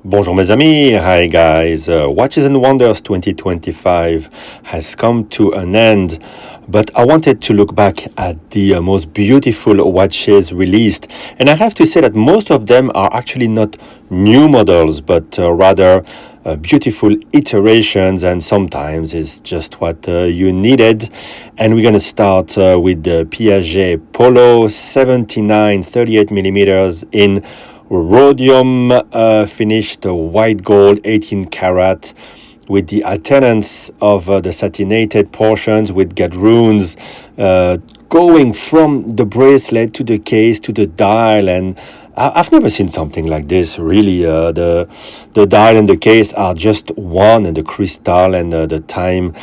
Bonjour mes amis, hi guys. Watches and Wonders 2025 has come to an end, but I wanted to look back at the most beautiful watches released, and I have to say that most of them are actually not new models, but rather beautiful iterations, and sometimes it's just what you needed. And we're gonna start with the Piaget Polo 79 38 millimeters in rhodium finished white gold 18 karat with the alternance of the satinated portions with gadroons going from the bracelet to the case to the dial. And I've never seen something like this. Really, the dial and the case are just one, and the crystal and the time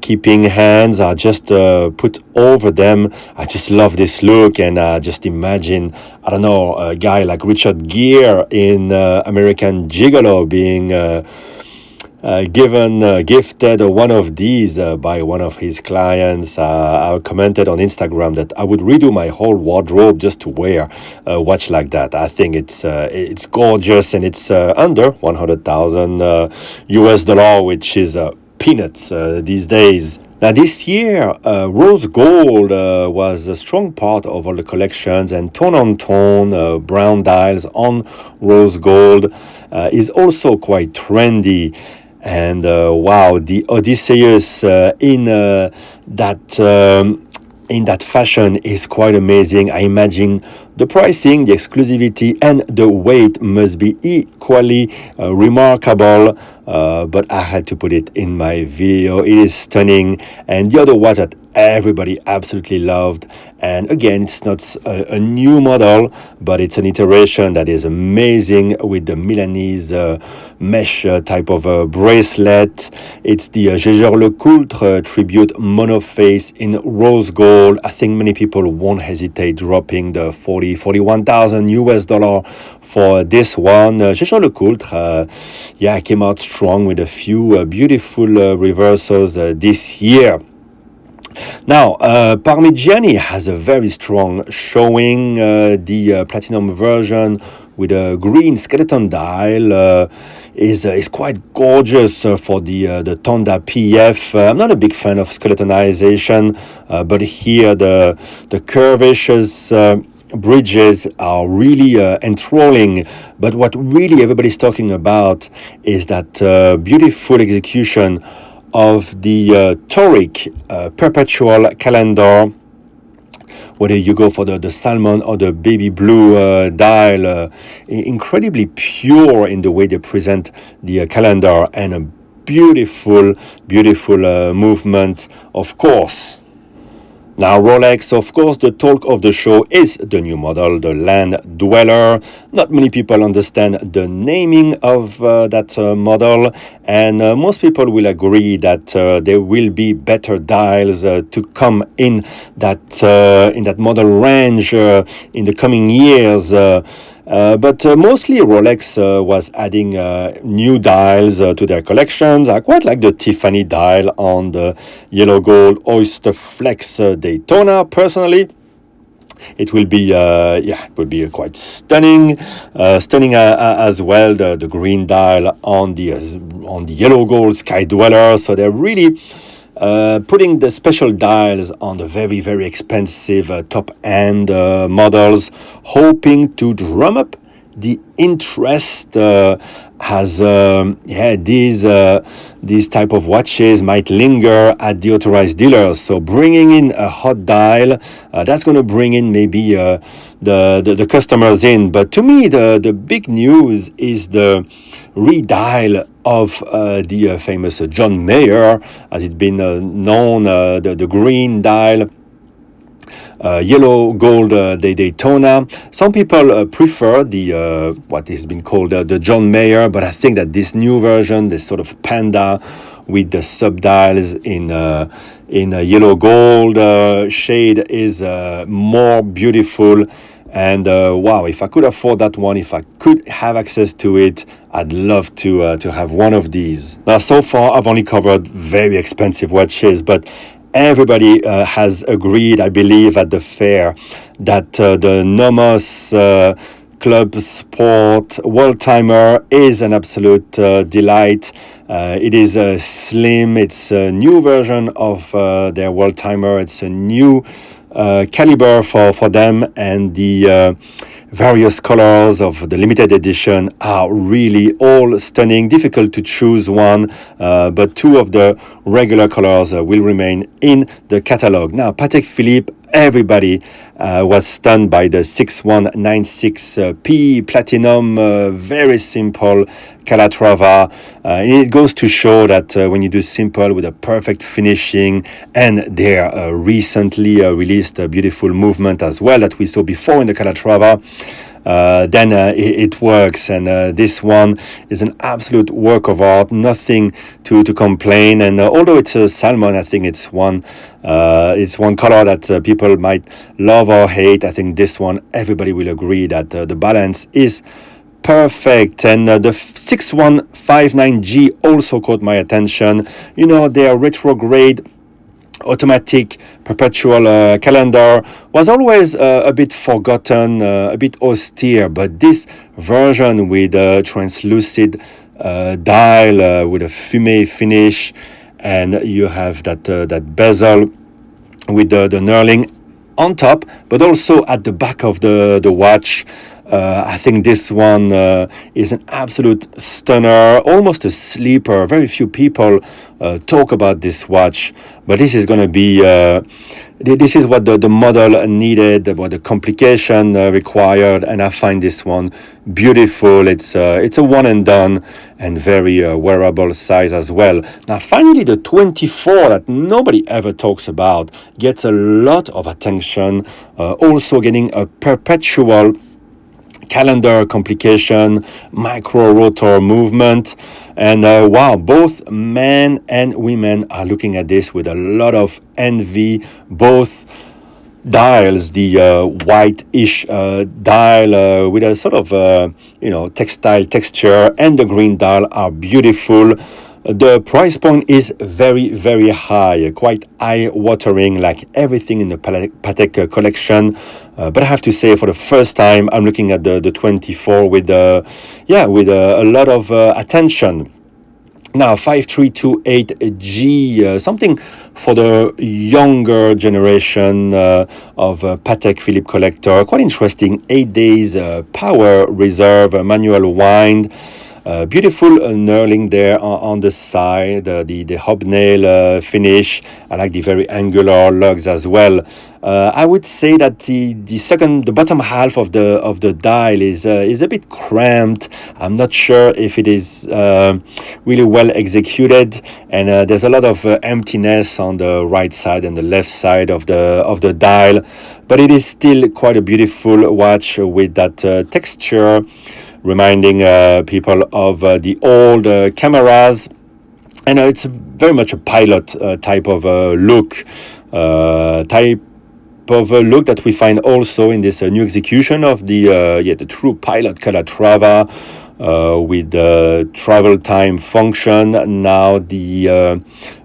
keeping hands are just put over them. I just love this look, and just imagine, I don't know, a guy like Richard Gere in American Gigolo being gifted one of these by one of his clients. I commented on Instagram that I would redo my whole wardrobe just to wear a watch like that. I think it's gorgeous, and it's under 100,000 US dollar, which is peanuts these days. Now, this year, rose gold was a strong part of all the collections, and tone on tone, brown dials on rose gold is also quite trendy. And wow, the Odysseus in that fashion is quite amazing. I imagine the pricing, the exclusivity, and the weight must be equally remarkable. But I had to put it in my video. It is stunning. And the other watch that everybody absolutely loved, and again, it's not a new model, but it's an iteration that is amazing with the Milanese mesh type of bracelet. It's the Gégère Lecoultre tribute monoface in rose gold. I think many people won't hesitate dropping the 41,000 US dollar for this one. Gégère Lecoultre, came out strong with a few beautiful reversals this year. Now, Parmigiani has a very strong showing. The platinum version with a green skeleton dial is quite gorgeous for the Tonda PF. I'm not a big fan of skeletonization, but here the curvaceous bridges are really enthralling. But what really everybody's talking about is that beautiful execution of the Tauric perpetual calendar, whether you go for the salmon or the baby blue dial, incredibly pure in the way they present the calendar, and a beautiful, beautiful movement, of course. Now, Rolex, of course, the talk of the show is the new model, the Land Dweller. Not many people understand the naming of that model, and most people will agree that there will be better dials to come in that model range in the coming years. But mostly Rolex was adding new dials to their collections. I quite like the Tiffany dial on the yellow gold Oyster Flex Daytona. Personally, it will be quite stunning, as well. The green dial on the yellow gold Sky Dweller. So they're really putting the special dials on the very, very expensive top-end models, hoping to drum up the interest as these type of watches might linger at the authorized dealers. So bringing in a hot dial, that's going to bring in maybe the customers in. But to me, the big news is the redial of the famous John Mayer, as it's been known, the green dial, yellow gold Daytona. Some people prefer the what has been called the John Mayer, but I think that this new version, this sort of panda with the subdials in a yellow gold shade, is more beautiful. And wow, if I could afford that one, if I could have access to it, I'd love to have one of these. Now, so far, I've only covered very expensive watches, but everybody has agreed, I believe, at the fair that the Nomos Club Sport World Timer is an absolute delight. It is slim. It's a new version of their World Timer. It's a new caliber for them, and the various colors of the limited edition are really all stunning. Difficult to choose one, but two of the regular colors will remain in the catalog. Now, Patek Philippe, everybody was stunned by the 6196P Platinum, very simple Calatrava. It goes to show that when you do simple with a perfect finishing, and their recently released beautiful movement as well that we saw before in the Calatrava, then it works. And this one is an absolute work of art, nothing to complain. And although it's a salmon, I think it's one color that people might love or hate. I think this one, everybody will agree that the balance is perfect. And the 6159G also caught my attention. You know, their retrograde automatic perpetual calendar was always a bit forgotten, a bit austere, but this version with a translucid dial with a fumé finish, and you have that bezel with the knurling on top, but also at the back of the watch. I think this one is an absolute stunner, almost a sleeper. Very few people talk about this watch, but this is going to be this is what the model needed, what the complication required, and I find this one beautiful. It's a one and done, and very wearable size as well. Now, finally, the 24 that nobody ever talks about gets a lot of attention, also getting a perpetual calendar complication, micro rotor movement, and wow, both men and women are looking at this with a lot of envy. Both dials, the white-ish dial with a sort of textile texture, and the green dial are beautiful. The price point is very, very high, quite eye-watering, like everything in the Patek collection. But I have to say, for the first time, I'm looking at the 24 with a lot of attention. Now, 5328G, something for the younger generation of Patek Philippe collector. Quite interesting. 8 days power reserve, manual wind. Beautiful knurling there on the side, the hobnail finish. I like the very angular lugs as well. I would say that the bottom half of the dial is a bit cramped. I'm not sure if it is really well executed, and there's a lot of emptiness on the right side and the left side of the dial. But it is still quite a beautiful watch with that texture, reminding people of the old cameras. And it's very much a pilot type of look, look that we find also in this new execution of the true pilot Calatrava with the travel time function. Now the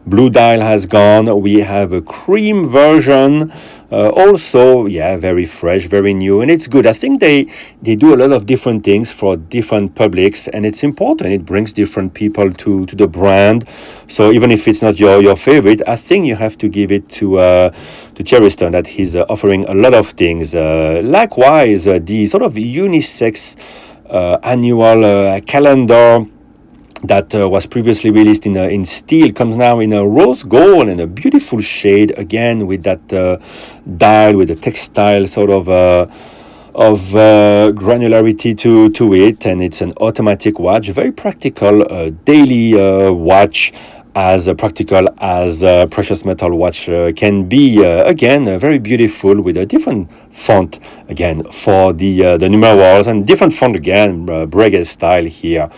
blue dial has gone. We have a cream version. Also, very fresh, very new, and it's good. I think they do a lot of different things for different publics, and it's important. It brings different people to the brand. So even if it's not your favorite, I think you have to give it to Thierry Stone, that he's offering a lot of things. Likewise, the sort of unisex annual calendar that was previously released in steel comes now in a rose gold and a beautiful shade, again with that dial with a textile sort of granularity to it, and it's an automatic watch, very practical daily watch, as practical as a precious metal watch can be. Again, very beautiful with a different font again for the numerals, and different font again, Breguet style here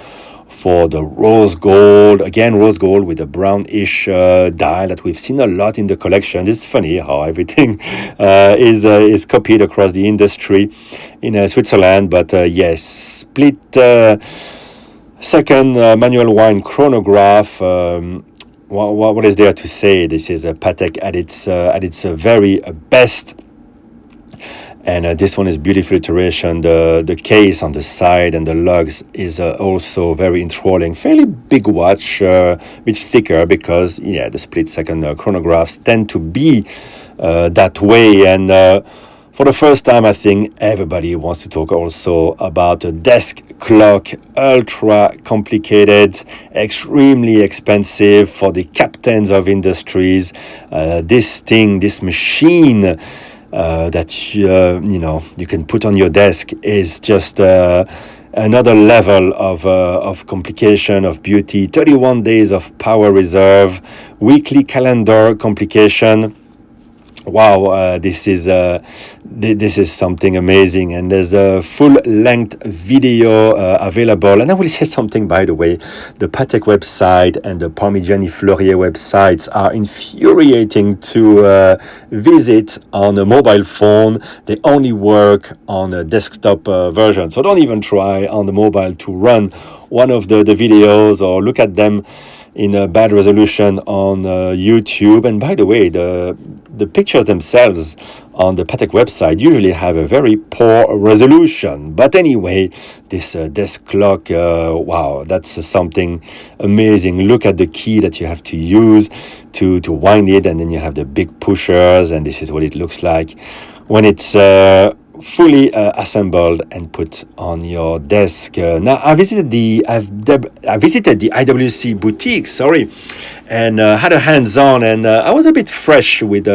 for the rose gold. Again, rose gold with a brownish dial that we've seen a lot in the collection. It's funny how everything is copied across the industry in Switzerland. But yes, split second manual wind chronograph. What is there to say? This is a Patek at its very best. And this one is beautiful iteration. The case on the side and the lugs is also very enthralling. Fairly big watch, a bit thicker because the split-second chronographs tend to be that way. And for the first time, I think everybody wants to talk also about a desk clock, ultra complicated, extremely expensive for the captains of industries. This machine that you can put on your desk is just another level of complication, of beauty. 31 days of power reserve, weekly calendar complication. Wow, this is something amazing, and there's a full-length video available. And I will say something, by the way, the Patek website and the Parmigiani Fleurier websites are infuriating to visit on a mobile phone. They only work on a desktop version, so don't even try on the mobile to run one of the videos or look at them in a bad resolution on YouTube. And by the way, the pictures themselves on the Patek website usually have a very poor resolution. But anyway, this desk clock, wow, that's something amazing. Look at the key that you have to use to wind it, and then you have the big pushers, and this is what it looks like when it's fully assembled and put on your desk. Now, I visited the IWC boutique, and had a hands-on, and I was a bit fresh with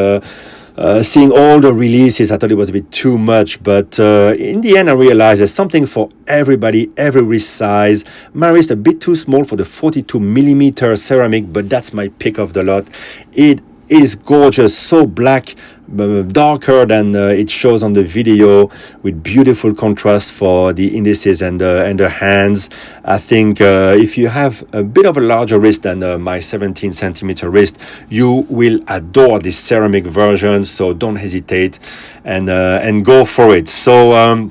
seeing all the releases. I thought it was a bit too much, but in the end I realized there's something for everybody, every wrist size. My wrist a bit too small for the 42mm ceramic, but that's my pick of the lot. It is gorgeous, so black, darker than it shows on the video, with beautiful contrast for the indices and the hands. I think if you have a bit of a larger wrist than my 17cm wrist, you will adore this ceramic version, so don't hesitate and go for it. So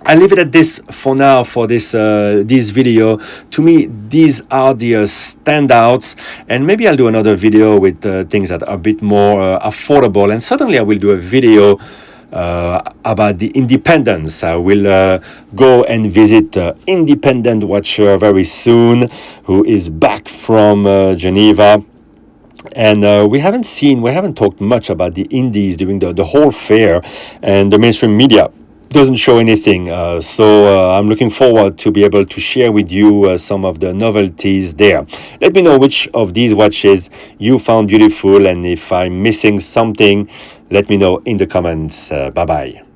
I leave it at this for now for this video. To me, these are the standouts, and maybe I'll do another video with things that are a bit more affordable, and certainly I will do a video about the independents. I will go and visit Independent Watcher very soon, who is back from Geneva. And we haven't talked much about the indies during the whole fair, and the mainstream media doesn't show anything. So I'm looking forward to be able to share with you some of the novelties there. Let me know which of these watches you found beautiful, and if I'm missing something, let me know in the comments. Bye-bye.